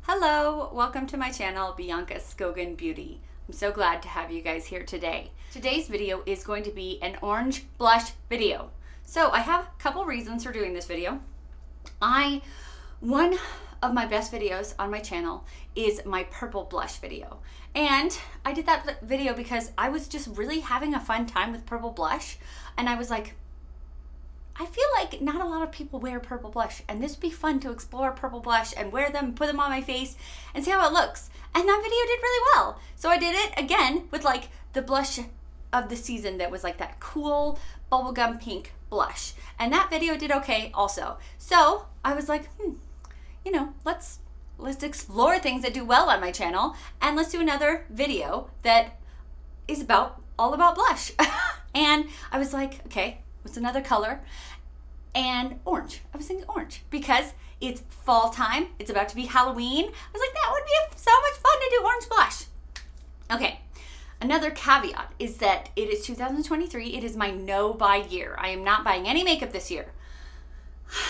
Hello, welcome to my channel, Bianca Skogan Beauty. I'm so glad to have you guys here today. Today's video is going to be an orange blush video. So I have a couple reasons for doing this video. One of my best videos on my channel is my purple blush video. And I did that video because I was just really having a fun time with purple blush. And I was like, I feel like not a lot of people wear purple blush, and this would be fun to explore purple blush and wear them, put them on my face and see how it looks. And that video did really well. So I did it again with like the blush of the season that was like that cool bubblegum pink blush. And that video did okay also. So I was like, you know, let's explore things that do well on my channel, and let's do another video that is all about blush. And I was like, okay, what's another color? And orange. I was thinking orange because it's fall time. It's about to be Halloween. I was like, that would be so much fun to do orange blush. Okay, another caveat is that it is 2023. It is my no buy year. I am not buying any makeup this year.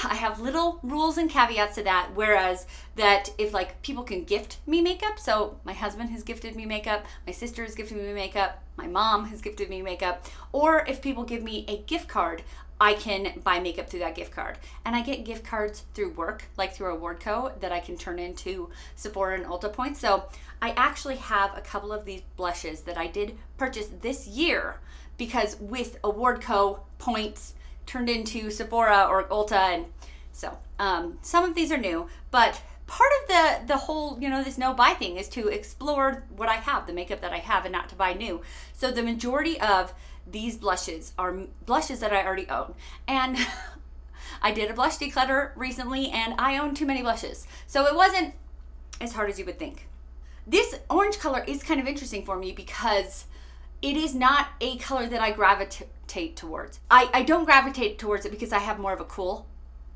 I have little rules and caveats to that, whereas that if like people can gift me makeup, so my husband has gifted me makeup, my sister has gifted me makeup, my mom has gifted me makeup, or if people give me a gift card, I can buy makeup through that gift card. And I get gift cards through work, like through Awardco, that I can turn into Sephora and Ulta points. So I actually have a couple of these blushes that I did purchase this year because with Awardco points turned into Sephora or Ulta. And so some of these are new, but part of the whole, you know, this no buy thing is to explore what I have, the makeup that I have, and not to buy new. So the majority of these blushes are blushes that I already own. And I did a blush declutter recently and I own too many blushes. So it wasn't as hard as you would think. This orange color is kind of interesting for me because it is not a color that I gravitate towards. I don't gravitate towards it because I have more of a cool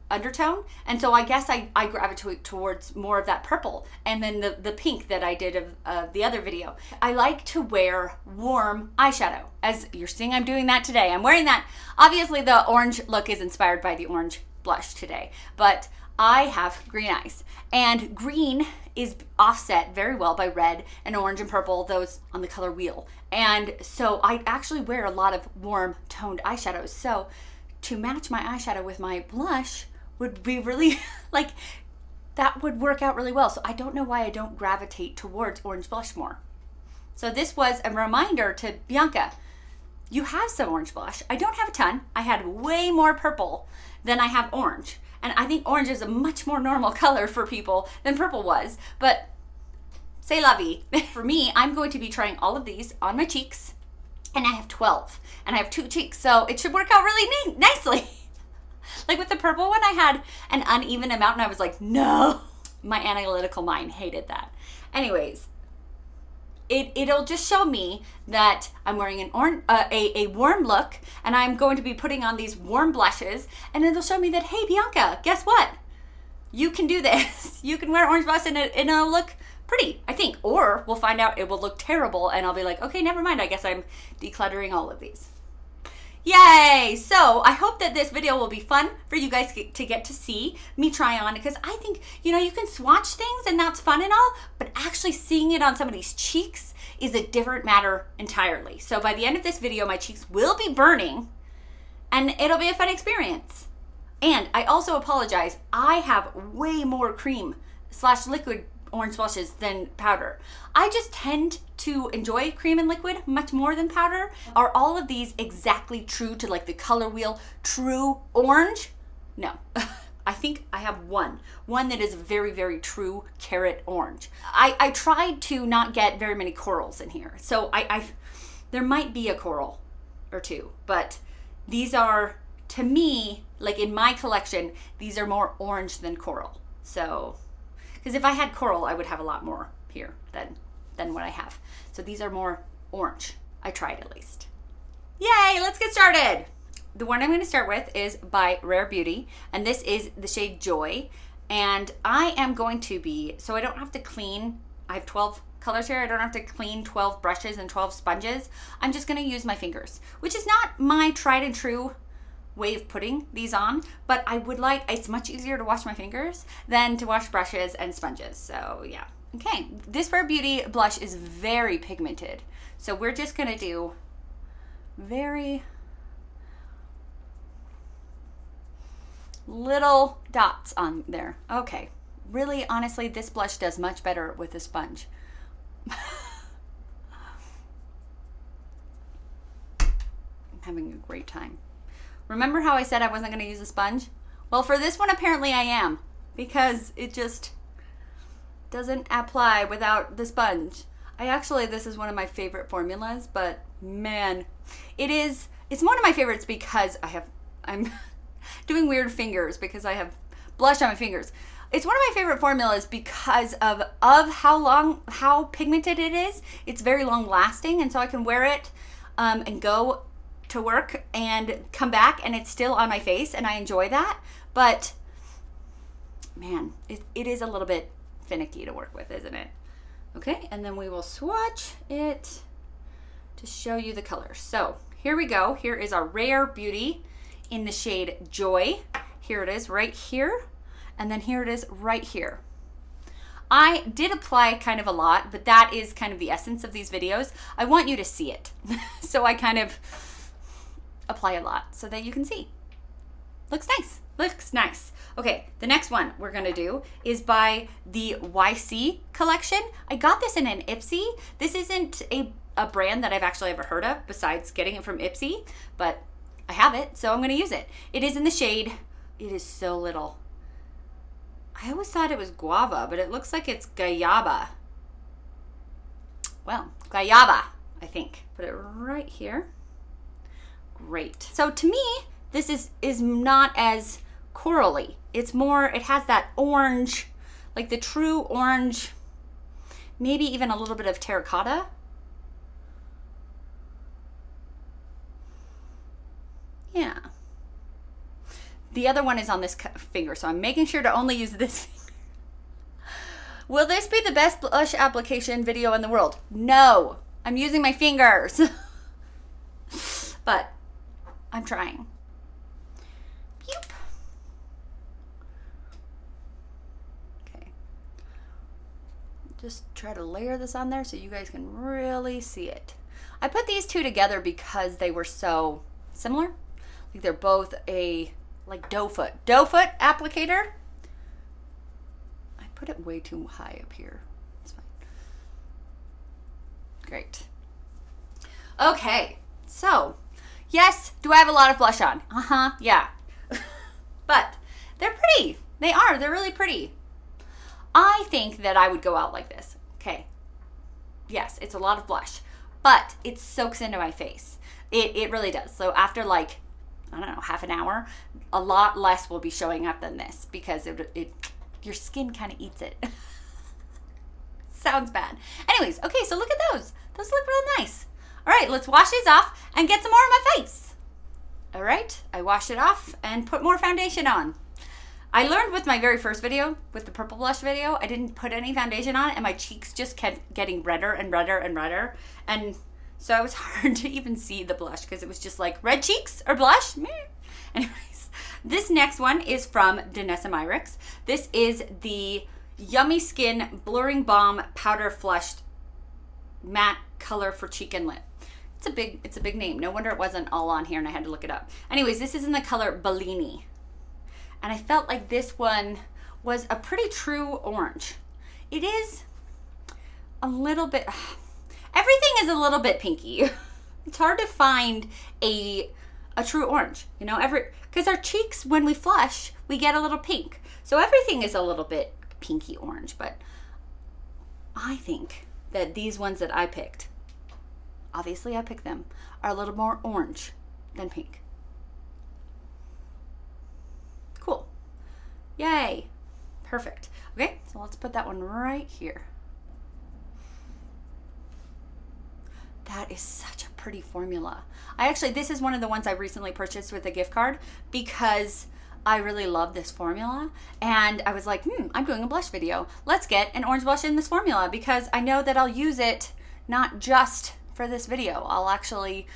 undertone, and so I guess I gravitate towards more of that purple and then the pink that I did of the other video. I like to wear warm eyeshadow. As you're seeing, I'm doing that today. I'm wearing that. Obviously the orange look is inspired by the orange blush today, but I have green eyes, and green is offset very well by red and orange and purple, those on the color wheel. And so I actually wear a lot of warm toned eyeshadows. So to match my eyeshadow with my blush would be really, like, that would work out really well. So I don't know why I don't gravitate towards orange blush more. So this was a reminder to Bianca, you have some orange blush. I don't have a ton. I had way more purple than I have orange. And I think orange is a much more normal color for people than purple was, but c'est la vie. For me, I'm going to be trying all of these on my cheeks, and I have 12, and I have 2 cheeks, so it should work out really nicely. Like with the purple one, I had an uneven amount, and I was like, no. My analytical mind hated that. Anyways, it'll just show me that I'm wearing a warm look, and I'm going to be putting on these warm blushes, and it'll show me that, hey, Bianca, guess what? You can do this. You can wear orange blush and it'll look pretty, I think. Or we'll find out it will look terrible, and I'll be like, okay, never mind. I guess I'm decluttering all of these. Yay! So I hope that this video will be fun for you guys to get to see me try on, because I think, you know, you can swatch things and that's fun and all, but actually seeing it on somebody's cheeks is a different matter entirely. So by the end of this video, my cheeks will be burning and it'll be a fun experience. And I also apologize, I have way more cream / liquid orange blushes than powder. I just tend to enjoy cream and liquid much more than powder. Are all of these exactly true to like the color wheel true orange? No. I think I have one that is very, very true carrot orange. I tried to not get very many corals in here, so there might be a coral or two, but these are, to me, like in my collection, these are more orange than coral. So because if I had coral, I would have a lot more here than what I have. So these are more orange. I tried at least. Yay, let's get started. The one I'm gonna start with is by Rare Beauty, and this is the shade Joy. And I am going to be, so I don't have to clean, I have 12 colors here, I don't have to clean 12 brushes and 12 sponges. I'm just gonna use my fingers, which is not my tried and true way of putting these on, but I would like, it's much easier to wash my fingers than to wash brushes and sponges. So yeah. Okay, this Rare Beauty blush is very pigmented. So we're just gonna do very little dots on there. Okay, really, honestly, this blush does much better with a sponge. I'm having a great time. Remember how I said I wasn't gonna use a sponge? Well, for this one, apparently I am, because it just doesn't apply without the sponge. This is one of my favorite formulas, but man, it's one of my favorites because I'm doing weird fingers because I have blush on my fingers. It's one of my favorite formulas because of how pigmented it is. It's very long lasting, and so I can wear it and go to work and come back and it's still on my face, and I enjoy that. But man, it is a little bit finicky to work with, isn't it? Okay, and then we will swatch it to show you the colors. So here we go. Here is our Rare Beauty in the shade Joy. Here it is right here, and then here it is right here. I did apply kind of a lot, but that is kind of the essence of these videos. I want you to see it. So I kind of apply a lot so that you can see. Looks nice, looks nice. Okay, the next one we're gonna do is by the YC collection. I got this in an Ipsy. This isn't a brand that I've actually ever heard of besides getting it from Ipsy, but I have it, so I'm gonna use it. It is in the shade, it is so little. I always thought it was Guava, but it looks like it's Guayaba. Well, Guayaba, I think. Put it right here. Great. So to me, this is not as corally. It's more, it has that orange, like the true orange, maybe even a little bit of terracotta. Yeah. The other one is on this finger, so I'm making sure to only use this finger. Will this be the best blush application video in the world? No, I'm using my fingers. But I'm trying. Yep. Okay. Just try to layer this on there so you guys can really see it. I put these two together because they were so similar. Like they're both a doe foot applicator. I put it way too high up here. It's fine. Great. Okay, so yes, do I have a lot of blush on? Yeah. But they're pretty. They're really pretty. I think that I would go out like this. Okay. Yes, it's a lot of blush, but it soaks into my face. It really does. So after like, I don't know, half an hour, a lot less will be showing up than this because your skin kind of eats it. Sounds bad. Anyways, okay, so look at those. Those look real nice. All right, let's wash these off and get some more on my face. All right, I washed it off and put more foundation on. I learned with my very first video, with the purple blush video, I didn't put any foundation on and my cheeks just kept getting redder and redder and redder. And so it was hard to even see the blush because it was just like red cheeks or blush. Meh. Anyways, this next one is from Danessa Myricks. This is the Yummy Skin Blurring Balm Powder Flushed Matte Color for Cheek and Lip. It's a big name. No wonder it wasn't all on here and I had to look it up. Anyways, this is in the color Bellini. And I felt like this one was a pretty true orange. It is a little bit, everything is a little bit pinky. It's hard to find a true orange, you know, because our cheeks, when we flush, we get a little pink. So everything is a little bit pinky orange, but I think that these ones that I picked, obviously I picked them, are a little more orange than pink. Cool. Yay. Perfect. Okay, so let's put that one right here. That is such a pretty formula. This is one of the ones I recently purchased with a gift card because I really love this formula. And I was like, I'm doing a blush video. Let's get an orange blush in this formula because I know that I'll use it not just for this video. I'll actually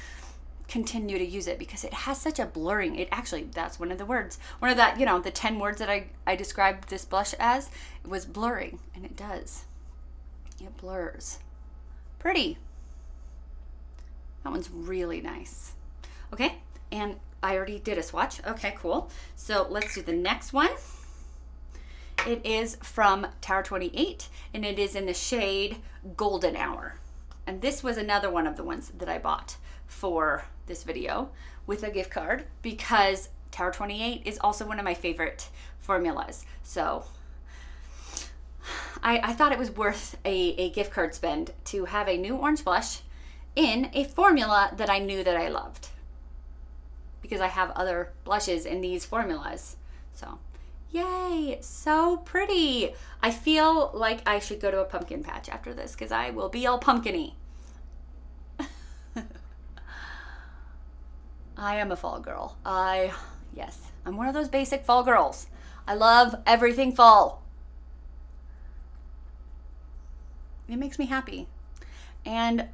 continue to use it because it has such a blurring, it actually, that's one of the words, one of that, you know, the 10 words that I described this blush as, it was blurring, and it does. It blurs. Pretty. That one's really nice. Okay, and I already did a swatch. Okay, cool. So let's do the next one. It is from Tower 28, and it is in the shade Golden Hour. And this was another one of the ones that I bought for this video with a gift card because Tower 28 is also one of my favorite formulas. So I thought it was worth a gift card spend to have a new orange blush in a formula that I knew that I loved, because I have other blushes in these formulas. So yay, so pretty. I feel like I should go to a pumpkin patch after this because I will be all pumpkin-y. I am a fall girl. Yes, I'm one of those basic fall girls. I love everything fall. It makes me happy. And,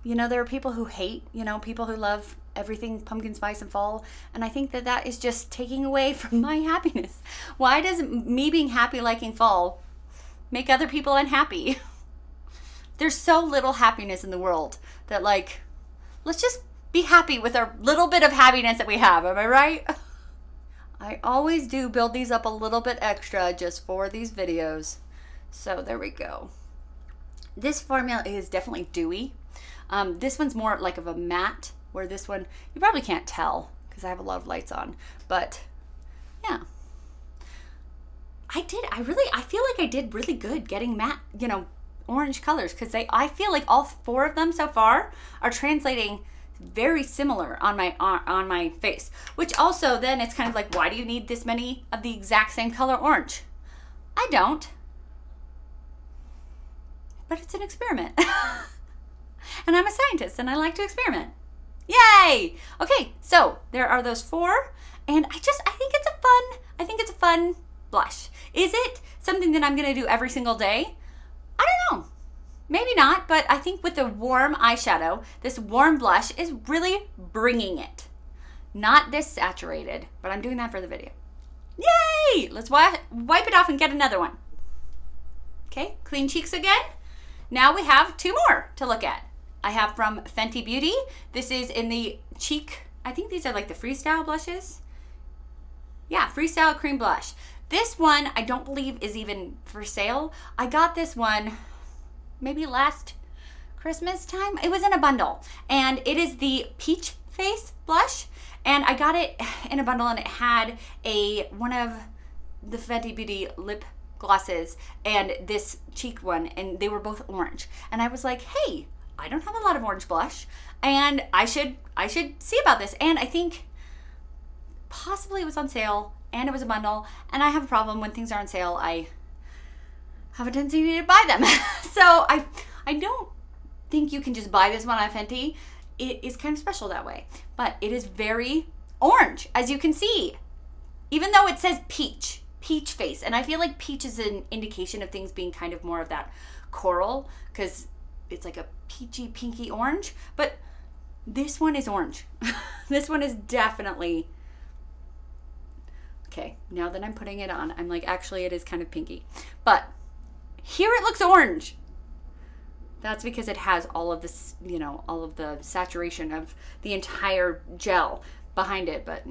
you know, there are people who hate, you know, people who love everything pumpkin spice and fall. And I think that that is just taking away from my happiness. Why does me being happy liking fall make other people unhappy? There's so little happiness in the world that, like, let's just be happy with our little bit of happiness that we have. Am I right? I always do build these up a little bit extra just for these videos. So there we go. This formula is definitely dewy. This one's more like of a matte, where this one, you probably can't tell because I have a lot of lights on, but yeah. I feel like I did really good getting matte, you know, orange colors, because I feel like all 4 of them so far are translating very similar on my face, which also then it's kind of like, why do you need this many of the exact same color orange? I don't, but it's an experiment. And I'm a scientist and I like to experiment. Yay! Okay, so there are those 4, and I think it's a fun blush. Is it something that I'm gonna do every single day? I don't know. Maybe not, but I think with the warm eyeshadow, this warm blush is really bringing it. Not this saturated, but I'm doing that for the video. Yay! Let's wipe it off and get another one. Okay, clean cheeks again. Now we have 2 more to look at. I have from Fenty Beauty. This is in the cheek, I think these are like the Freestyle blushes. Yeah, Freestyle Cream Blush. This one I don't believe is even for sale. I got this one maybe last Christmas time. It was in a bundle, and it is the Peach Face blush, and I got it in a bundle, and it had one of the Fenty Beauty lip glosses and this cheek one, and they were both orange, and I was like, hey, I don't have a lot of orange blush, and I should see about this. And I think possibly it was on sale and it was a bundle, and I have a problem when things are on sale. I have a tendency to buy them. So I don't think you can just buy this one on Fenty. It is kind of special that way, but it is very orange, as you can see, even though it says peach face. And I feel like peach is an indication of things being kind of more of that coral, because it's like a peachy pinky orange, but this one is orange. This one is definitely, okay, now that I'm putting it on, I'm like, actually it is kind of pinky, but here it looks orange. That's because it has all of this, you know, all of the saturation of the entire gel behind it, but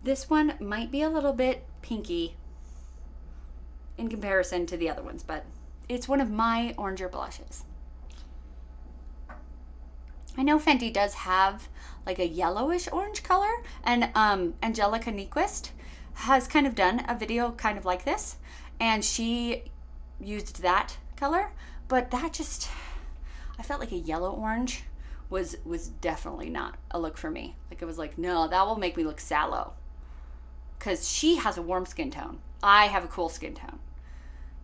this one might be a little bit pinky in comparison to the other ones, but it's one of my oranger blushes. I know Fenty does have like a yellowish orange color, and Angelica Nyquist has kind of done a video kind of like this, and she used that color, but that just, I felt like a yellow orange was definitely not a look for me. Like, it was like, no, that will make me look sallow, because she has a warm skin tone. I have a cool skin tone,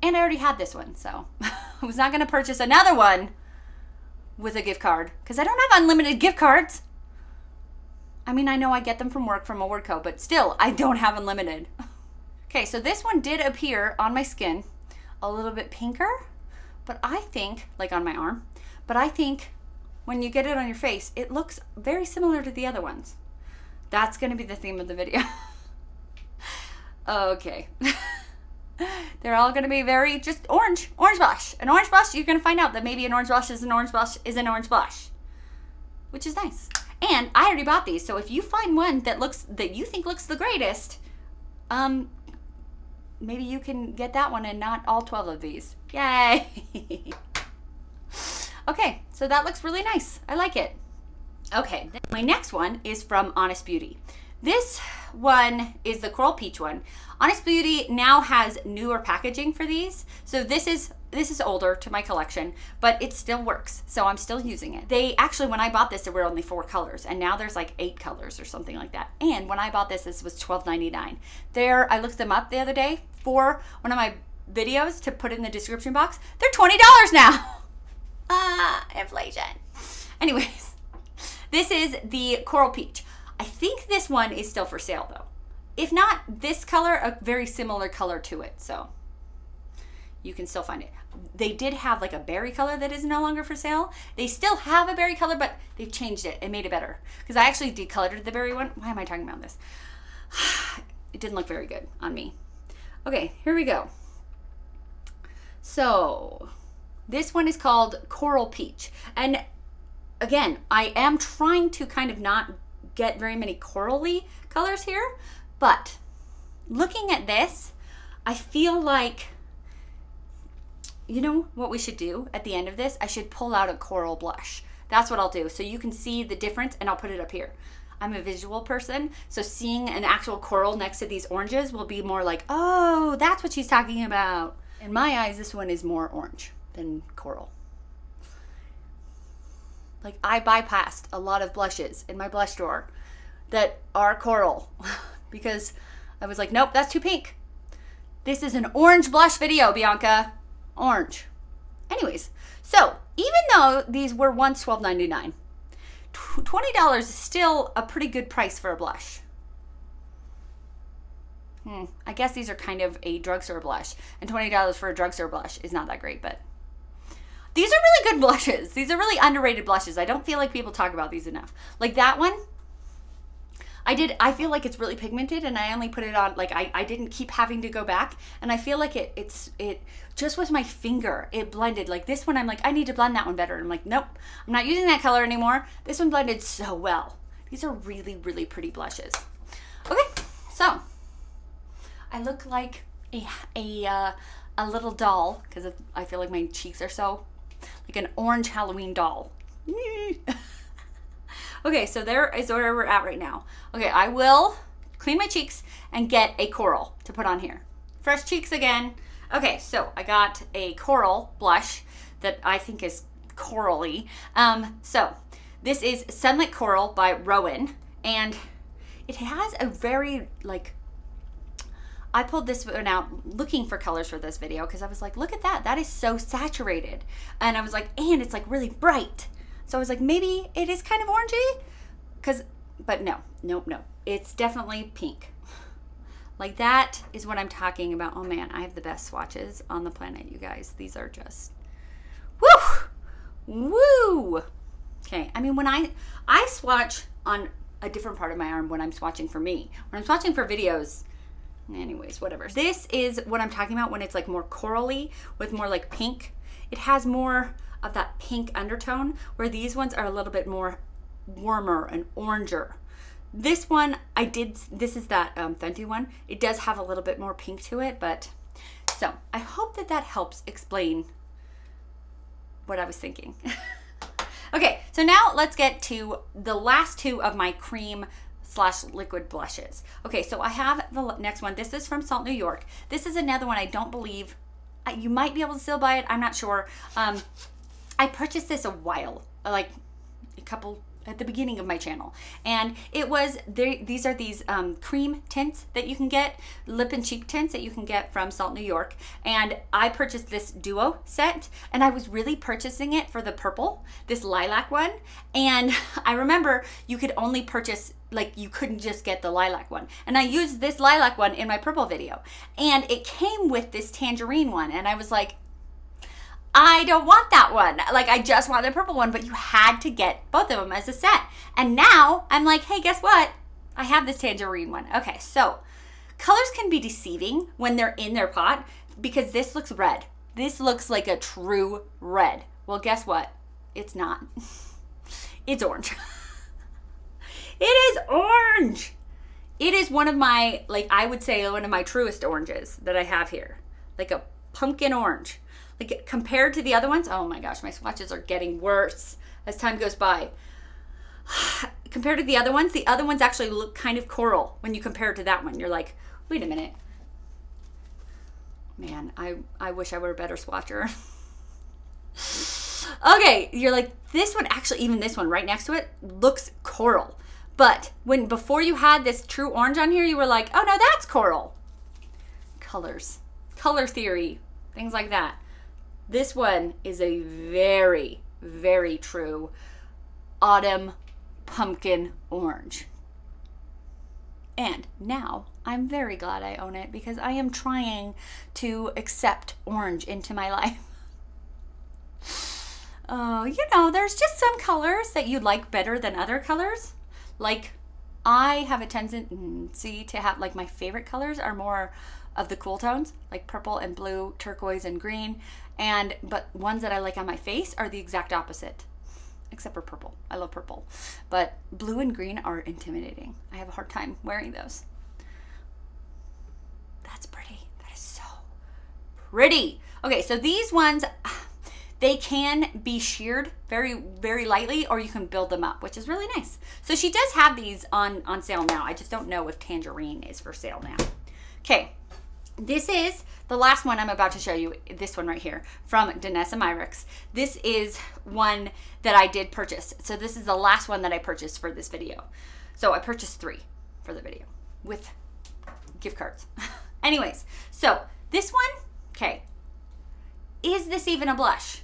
and I already had this one, so I was not going to purchase another one with a gift card, because I don't have unlimited gift cards. I mean, I know I get them from work, from a word code, but still, I don't have unlimited. Okay, so this one did appear on my skin a little bit pinker, but I think, like on my arm, but I think when you get it on your face, it looks very similar to the other ones. That's gonna be the theme of the video. Okay. They're all gonna be very just orange blush. An orange blush, you're gonna find out that maybe an orange blush is an orange blush is an orange blush, which is nice. And I already bought these, so if you find one that you think looks the greatest, maybe you can get that one and not all 12 of these. Yay! Okay, so that looks really nice. I like it. Okay, my next one is from Honest Beauty. This one is the Coral Peach one. Honest Beauty now has newer packaging for these. So this is older to my collection, but it still works. So I'm still using it. They actually, when I bought this, there were only 4 colors, and now there's like 8 colors or something like that. And when I bought this was $12.99. I looked them up the other day for one of my videos to put in the description box. They're $20 now. Inflation. Anyways, this is the Coral Peach. I think this one is still for sale though. If not this color, a very similar color to it. So you can still find it. They did have like a berry color that is no longer for sale. They still have a berry color, but they've changed it and made it better. Because I actually decolored the berry one. Why am I talking about this? It didn't look very good on me. Okay, here we go. So this one is called Coral Peach. And again, I am trying to kind of not get very many corally colors here, but looking at this, I feel like, you know what we should do at the end of this? I should pull out a coral blush. That's what I'll do. So you can see the difference, and I'll put it up here. I'm a visual person, so seeing an actual coral next to these oranges will be more like, oh, that's what she's talking about. In my eyes, this one is more orange than coral. Like, I bypassed a lot of blushes in my blush drawer that are coral because I was like, nope, that's too pink. This is an orange blush video, Bianca. Orange. Anyways, so even though these were once $12.99, $20 is still a pretty good price for a blush. I guess these are kind of a drugstore blush, and $20 for a drugstore blush is not that great, but these are really good blushes. These are really underrated blushes. I don't feel like people talk about these enough. Like that one, I feel like it's really pigmented, and I only put it on, like I didn't keep having to go back, and I feel like it just with my finger, it blended. Like this one, I'm like, I need to blend that one better. And I'm like, nope, I'm not using that color anymore. This one blended so well. These are really, really pretty blushes. Okay, so I look like a little doll because I feel like my cheeks are so like an orange Halloween doll. Okay, so there is where we're at right now. Okay, I will clean my cheeks and get a coral to put on here. Fresh cheeks again. Okay, so I got a coral blush that I think is corally. So this is Sunlit Coral by Roen, and it has a very like, I pulled this one out looking for colors for this video because I was like, look at that. That is so saturated. And I was like, and it's like really bright. So I was like, maybe it is kind of orangey. But no. It's definitely pink. Like that is what I'm talking about. Oh man, I have the best swatches on the planet, you guys. These are just, woo. Okay, I mean, when I swatch on a different part of my arm when I'm swatching for me. When I'm swatching for videos, anyways, whatever. This is what I'm talking about when it's like more corally with more like pink. It has more of that pink undertone, where these ones are a little bit more warmer and oranger. This one, this is that Fenty one. It does have a little bit more pink to it, but so I hope that helps explain what I was thinking. Okay, so now let's get to the last two of my cream / liquid blushes. Okay, so I have the next one. This is from Salt New York. This is another one I don't believe, you might be able to still buy it, I'm not sure. I purchased this a while, like a couple, at the beginning of my channel, and it was these are these cream tints that you can get, lip and cheek tints that you can get from Salt New York, and I purchased this duo set, and I was really purchasing it for the purple, this lilac one, and I remember you could only purchase, like you couldn't just get the lilac one, and I used this lilac one in my purple video, and it came with this tangerine one, and I was like, I don't want that one. Like, I just want the purple one, but you had to get both of them as a set. And now I'm like, hey, guess what? I have this tangerine one. Okay, so colors can be deceiving when they're in their pot because this looks red. This looks like a true red. Well, guess what? It's not. It's orange. It is orange. It is one of my, like, I would say one of my truest oranges that I have here. Like a pumpkin orange. Like, compared to the other ones, oh my gosh, my swatches are getting worse as time goes by. Compared to the other ones actually look kind of coral when you compare it to that one. You're like, wait a minute. Man, I wish I were a better swatcher. Okay, you're like, this one actually, even this one right next to it, looks coral. But before you had this true orange on here, you were like, oh no, that's coral. Colors, color theory, things like that. This one is a very, very true autumn pumpkin orange. And now I'm very glad I own it because I am trying to accept orange into my life. You know, there's just some colors that you like better than other colors. Like, I have a tendency to have, like, my favorite colors are more of the cool tones, like purple and blue, turquoise and green. But ones that I like on my face are the exact opposite, except for purple. I love purple. But blue and green are intimidating. I have a hard time wearing those. That's pretty. That is so pretty. Okay, so these ones, they can be sheared very, very lightly, or you can build them up, which is really nice. So she does have these on sale now. I just don't know if Tangerine is for sale now. Okay, this is the last one I'm about to show you, this one right here, from Danessa Myricks. This is one that I did purchase. So this is the last one that I purchased for this video. So I purchased 3 for the video with gift cards. Anyways, so this one, okay, is this even a blush?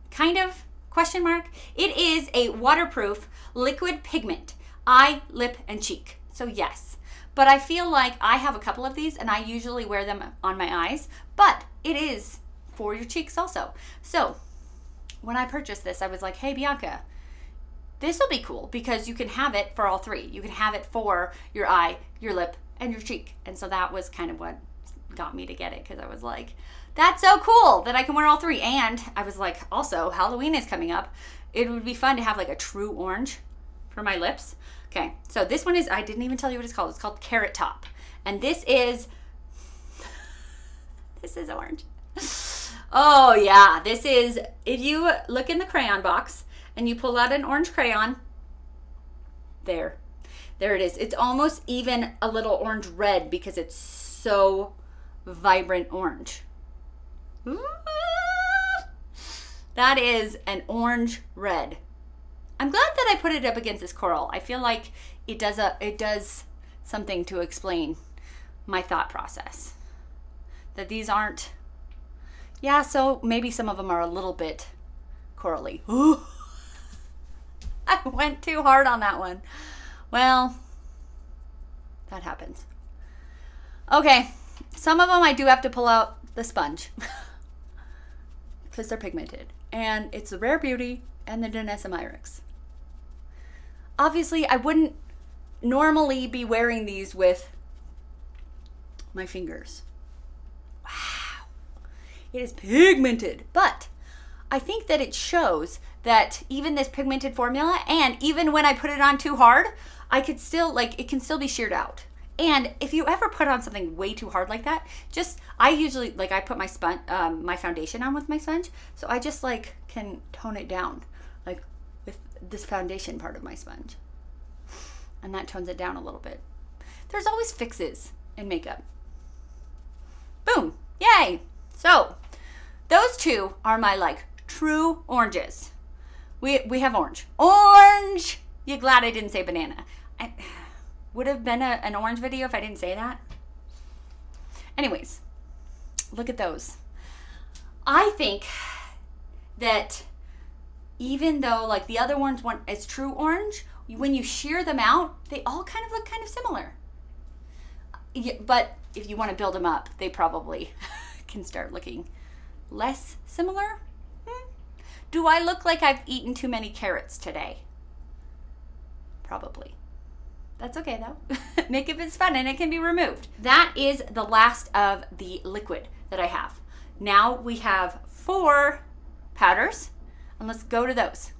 Kind of, question mark. It is a waterproof liquid pigment, eye, lip, and cheek. So yes, but I feel like I have a couple of these and I usually wear them on my eyes, but it is for your cheeks also. So when I purchased this, I was like, hey Bianca, this will be cool because you can have it for all 3. You can have it for your eye, your lip, and your cheek. And so that was kind of what got me to get it, because I was like, that's so cool that I can wear all 3. And I was like, also, Halloween is coming up. It would be fun to have like a true orange for my lips. Okay, so this one is, I didn't even tell you what it's called. It's called Carrot Top. And this is, this is orange. Oh yeah, this is, if you look in the crayon box and you pull out an orange crayon, there it is. It's almost even a little orange red because it's so vibrant orange. Ooh. That is an orange red. I'm glad that I put it up against this coral. I feel like it does something to explain my thought process. That these aren't, yeah, so maybe some of them are a little bit corally. Ooh. I went too hard on that one. Well, that happens. Okay, some of them I do have to pull out the sponge because they're pigmented. And it's the Rare Beauty and the Danessa Myricks. Obviously, I wouldn't normally be wearing these with my fingers. Wow. It is pigmented, but I think that it shows that even this pigmented formula, and even when I put it on too hard, I could still, like, it can still be sheared out. And if you ever put on something way too hard like that, just, I usually, like, I put my my foundation on with my sponge, so I just, like, can tone it down, like, with this foundation part of my sponge. And that tones it down a little bit. There's always fixes in makeup. Boom, yay. So, those 2 are my, like, true oranges. We have orange. Orange! You're glad I didn't say banana. Would have been an orange video if I didn't say that. Anyways, look at those. I think that even though, like, the other ones it's true orange, when you shear them out, they all kind of look kind of similar. But if you want to build them up, they probably can start looking less similar. Do I look like I've eaten too many carrots today? Probably. That's okay though. Makeup is fun and it can be removed. That is the last of the liquid that I have. Now we have 4 powders, and let's go to those.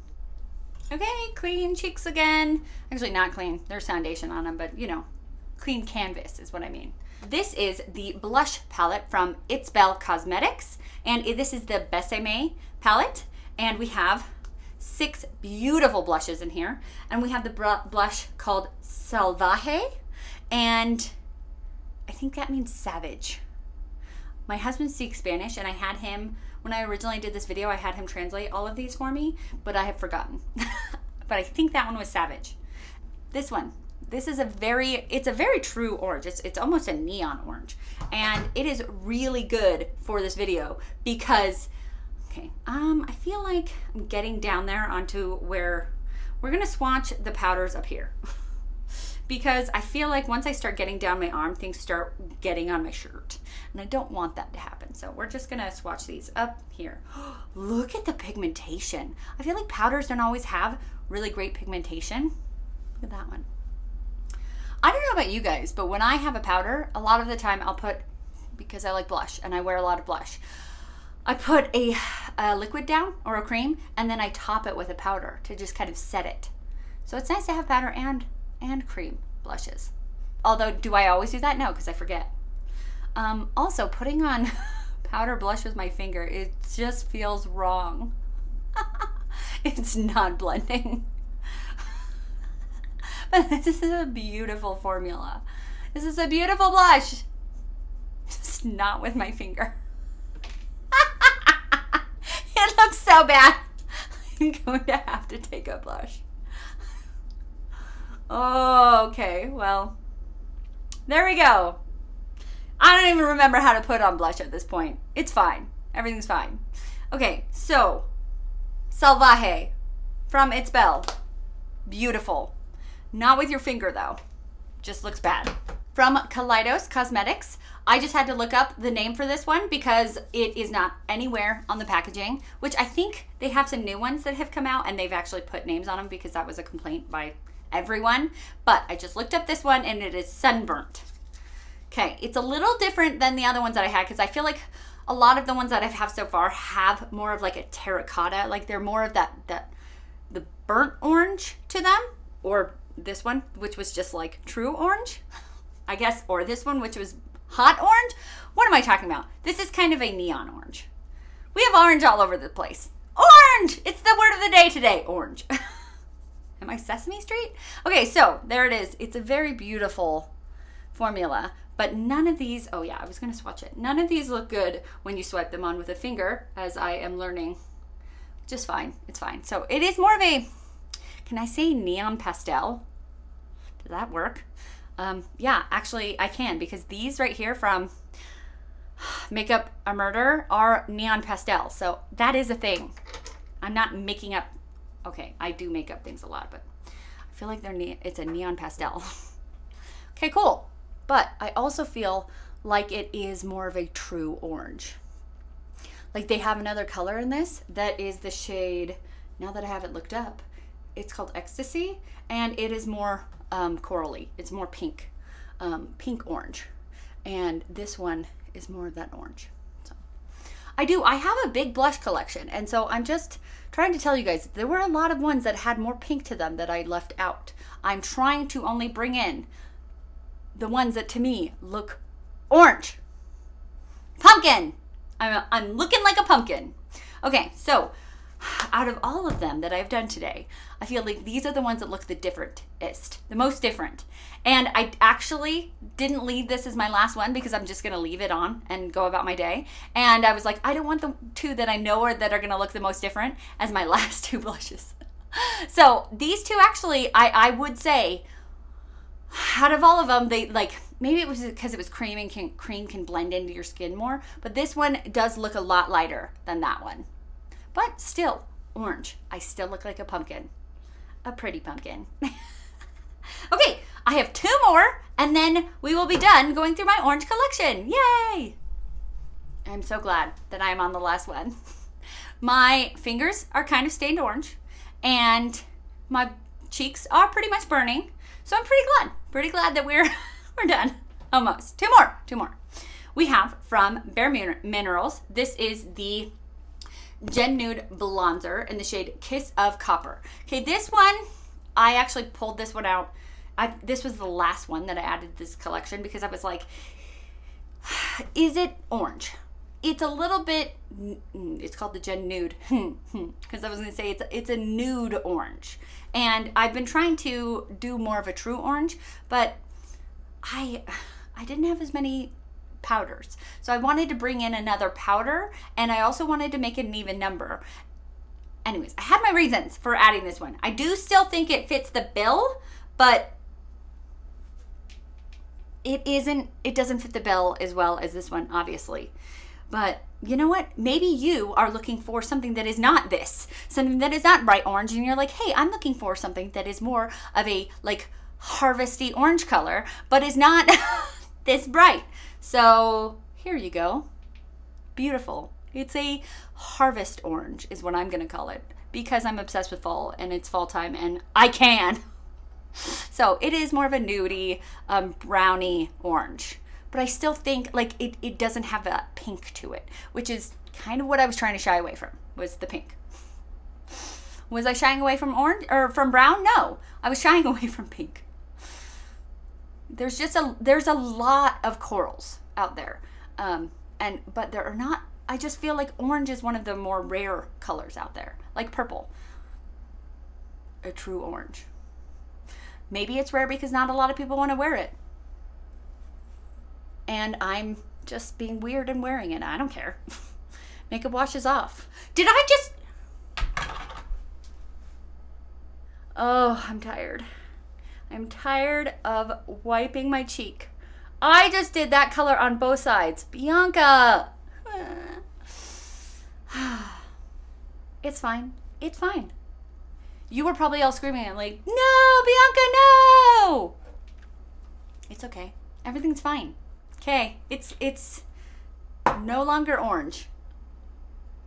Okay, clean cheeks again. Actually not clean, there's foundation on them, but you know, clean canvas is what I mean. This is the blush palette from It's Belle Cosmetics, and this is the Besame palette, and we have 6 beautiful blushes in here, and we have the blush called Salvaje, and I think that means savage. My husband speaks Spanish, and I had him, when I originally did this video, I had him translate all of these for me, but I have forgotten. But I think that one was savage. This one, this is it's a very true orange. It's almost a neon orange, and it is really good for this video because, okay, I feel like I'm getting down there onto where we're gonna swatch the powders up here. Because I feel like once I start getting down my arm, things start getting on my shirt. And I don't want that to happen. So we're just gonna swatch these up here. Look at the pigmentation. I feel like powders don't always have really great pigmentation. Look at that one. I don't know about you guys, but when I have a powder, a lot of the time I'll put, because I like blush and I wear a lot of blush, I put a liquid down or a cream, and then I top it with a powder to just kind of set it. So it's nice to have powder and cream blushes. Although, do I always do that? No, because I forget. Also, putting on powder blush with my finger, it just feels wrong. It's not blending. But this is a beautiful formula. This is a beautiful blush. Just not with my finger. It looks so bad. I'm going to have to take a blush. Oh, okay, well, there we go. I don't even remember how to put on blush at this point. It's fine. Everything's fine. Okay, so Salvaje from It's Belle. Beautiful. Not with your finger though. Just looks bad. From Kaleidos Cosmetics. I just had to look up the name for this one because it is not anywhere on the packaging, which I think they have some new ones that have come out and they've actually put names on them because that was a complaint by everyone. But I just looked up this one and it is Sunburnt. Okay, it's a little different than the other ones that I had because I feel like a lot of the ones that I've had so far have more of like a terracotta, like they're more of the burnt orange to them, or this one, which was just like true orange, I guess, or this one, which was hot orange. What am I talking about? This is kind of a neon orange. We have orange all over the place. Orange! It's the word of the day today, orange. Am I Sesame Street? Okay, so there it is. It's a very beautiful formula, but none of these, oh yeah, I was gonna swatch it. None of these look good when you swipe them on with a finger, as I am learning. Just fine, it's fine. So it is more of a, can I say neon pastel? Does that work? Yeah, actually I can, because these right here from Makeup a Murder are neon pastel. So that is a thing. I'm not making up, okay, I do make up things a lot, but I feel like it's a neon pastel. Okay, cool. But I also feel like it is more of a true orange. Like they have another color in this that is the shade, now that I have it looked up, it's called Ecstasy, and it is more corally. It's more pink, pink orange. And this one is more of that orange. So I have a big blush collection, and so I'm just trying to tell you guys, there were a lot of ones that had more pink to them that I left out. I'm trying to only bring in the ones that to me look orange. Pumpkin. I'm looking like a pumpkin. Okay, so out of all of them that I've done today, I feel like these are the ones that look the differentest, the most different. And I actually didn't leave this as my last one because I'm just gonna leave it on and go about my day. And I was like, I don't want the two that I know that are gonna look the most different as my last 2 blushes. So these 2 actually, I would say, out of all of them, they like, maybe it was because it was cream and cream can blend into your skin more, but this one does look a lot lighter than that one. But still, orange. I still look like a pumpkin. A pretty pumpkin. Okay, I have 2 more, and then we will be done going through my orange collection. Yay! I'm so glad that I'm on the last one. My fingers are kind of stained orange and my cheeks are pretty much burning. So I'm pretty glad that we're done. Almost. Two more. We have from BareMinerals. This is the Gen Nude Blonzer in the shade Kiss of Copper. Okay, this one, I actually pulled this one out. This was the last one that I added to this collection because I was like, is it orange? It's a little bit, it's called the Gen Nude, because I was gonna say it's a nude orange. And I've been trying to do more of a true orange, but I didn't have as many powders. So I wanted to bring in another powder, and I also wanted to make it an even number. Anyways, I had my reasons for adding this one. I do still think it fits the bill, but it doesn't fit the bill as well as this one, obviously. But you know what? Maybe you are looking for something that is not this, something that is not bright orange, and you're like, hey, I'm looking for something that is more of a like harvesty orange color, but is not this bright. So here you go. Beautiful. It's a harvest orange is what I'm gonna call it, because I'm obsessed with fall and it's fall time and I can. So it is more of a nudie, brownie orange. But I still think like it doesn't have that pink to it, which is kind of what I was trying to shy away from, was the pink. Was I shying away from orange or from brown? No, I was shying away from pink. There's a lot of corals out there, but there are not. I just feel like orange is one of the more rare colors out there, like purple, a true orange. Maybe it's rare because not a lot of people want to wear it. And I'm just being weird and wearing it. I don't care. Makeup washes off. Did I just... Oh, I'm tired. I'm tired of wiping my cheek. I just did that color on both sides. Bianca! It's fine. It's fine. You were probably all screaming at like, no, Bianca, no! It's okay. Everything's fine. Okay, it's no longer orange.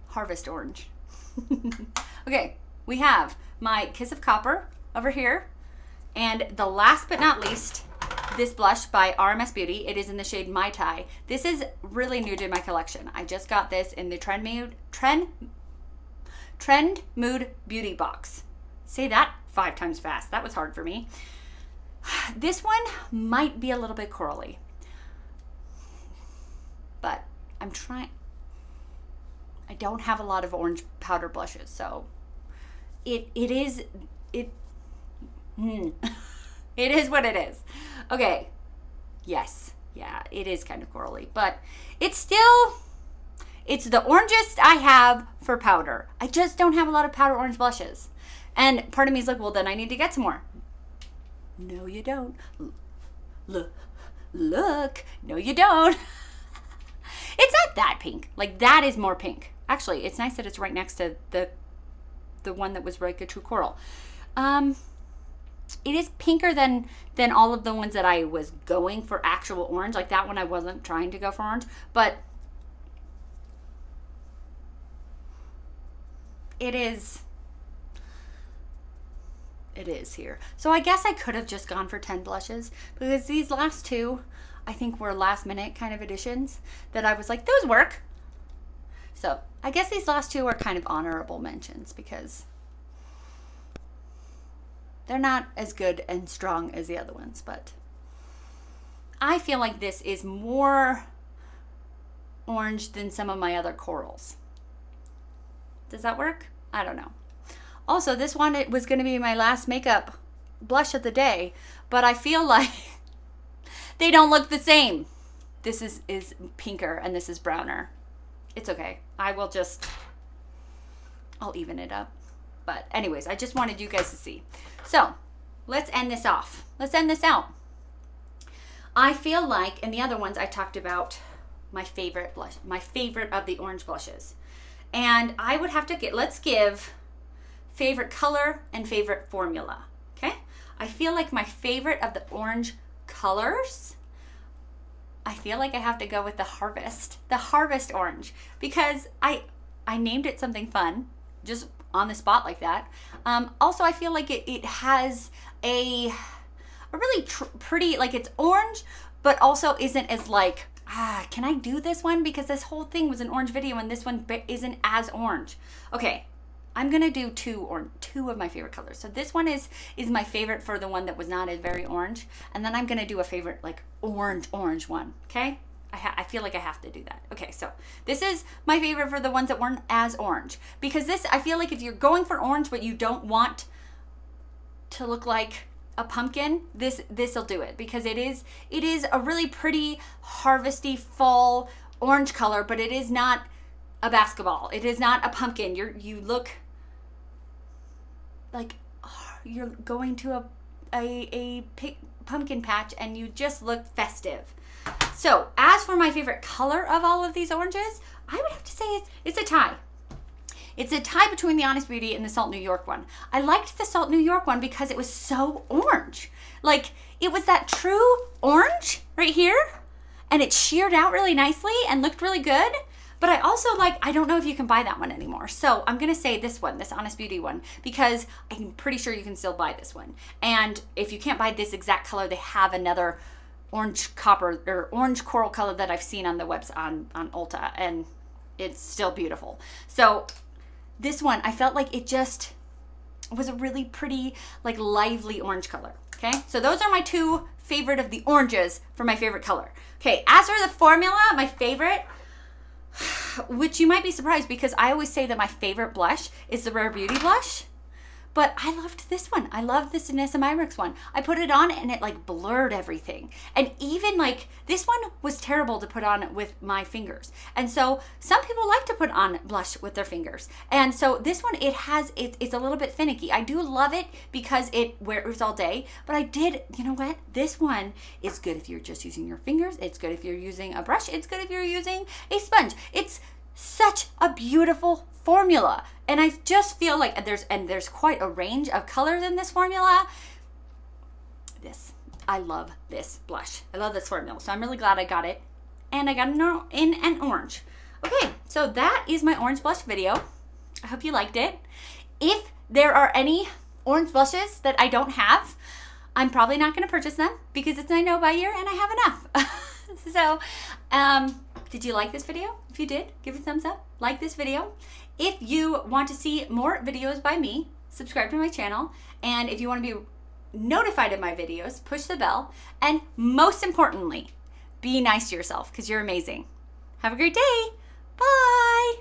Harvest orange. Okay, we have my Kiss of Copper over here. And the last but not least, this blush by RMS Beauty. It is in the shade Mai Tai. This is really new to my collection. I just got this in the Trend Mood Beauty box. Say that 5 times fast. That was hard for me. This one might be a little bit corally, but I'm trying. I don't have a lot of orange powder blushes, so it is what it is. Okay, yes, yeah, it is kind of corally, but it's the orangest I have for powder. I just don't have a lot of powder orange blushes, and part of me is like, well, then I need to get some more. No, you don't. Look, no, you don't. It's not that pink. Like, that is more pink. Actually, it's nice that it's right next to the one that was like a true coral. It is pinker than all of the ones that I was going for actual orange. Like that one I wasn't trying to go for orange, but it is here. So I guess I could have just gone for 10 blushes, because these last two I think were last minute kind of additions that I was like, those work. So I guess these last two are kind of honorable mentions because they're not as good and strong as the other ones, but I feel like this is more orange than some of my other corals. Does that work? I don't know. Also, this one, it was going to be my last makeup blush of the day, but I feel like they don't look the same. This is pinker and this is browner. It's okay. I'll even it up. But anyways, I just wanted you guys to see. So let's end this off. Let's end this out. I feel like in the other ones I talked about my favorite blush, my favorite of the orange blushes. And I would have to let's give favorite color and favorite formula, okay? I feel like my favorite of the orange colors, I feel like I have to go with the Harvest orange, because I I named it something fun, just on the spot like that. Also, I feel like it has a really pretty, like it's orange, but also isn't as like, can I do this one? Because this whole thing was an orange video and this one isn't as orange. Okay, I'm gonna do two of my favorite colors. So this one is my favorite for the one that was not as very orange. And then I'm gonna do a favorite like orange one, okay? I feel like I have to do that. Okay, so this is my favorite for the ones that weren't as orange. Because this, I feel like if you're going for orange but you don't want to look like a pumpkin, this'll do it. Because it is a really pretty harvesty fall orange color, but it is not a basketball. It is not a pumpkin. You look like you're going to a pumpkin patch and you just look festive. So as for my favorite color of all of these oranges, I would have to say it's a tie. It's a tie between the Honest Beauty and the Salt New York one. I liked the Salt New York one because it was so orange. Like, it was that true orange right here, and it sheared out really nicely and looked really good. But I also I don't know if you can buy that one anymore. So I'm gonna say this one, this Honest Beauty one, because I'm pretty sure you can still buy this one. And if you can't buy this exact color, they have another orange copper or orange coral color that I've seen on the website on Ulta, and it's still beautiful. So this one, I felt like it just was a really pretty, like lively orange color. Okay, so those are my two favorite of the oranges for my favorite color. Okay, as for the formula, my favorite, which you might be surprised because I always say that my favorite blush is the Rare Beauty blush. But I loved this one. I loved this Danessa Myricks one. I put it on and it like blurred everything. And even like this one was terrible to put on with my fingers. And so some people like to put on blush with their fingers. And so this one, it's a little bit finicky. I do love it because it wears all day. But you know what? This one is good if you're just using your fingers. It's good if you're using a brush. It's good if you're using a sponge. It's such a beautiful formula, and I just feel like there's quite a range of colors in this formula. I love this blush. I love this formula, so I'm really glad I got it, and I got it in an orange. Okay, so that is my orange blush video. I hope you liked it. If there are any orange blushes that I don't have, I'm probably not going to purchase them because it's my no-buy year and I have enough. So, did you like this video? If you did, give it a thumbs up. Like this video. If you want to see more videos by me, subscribe to my channel. And if you want to be notified of my videos, push the bell. And most importantly, be nice to yourself because you're amazing. Have a great day. Bye.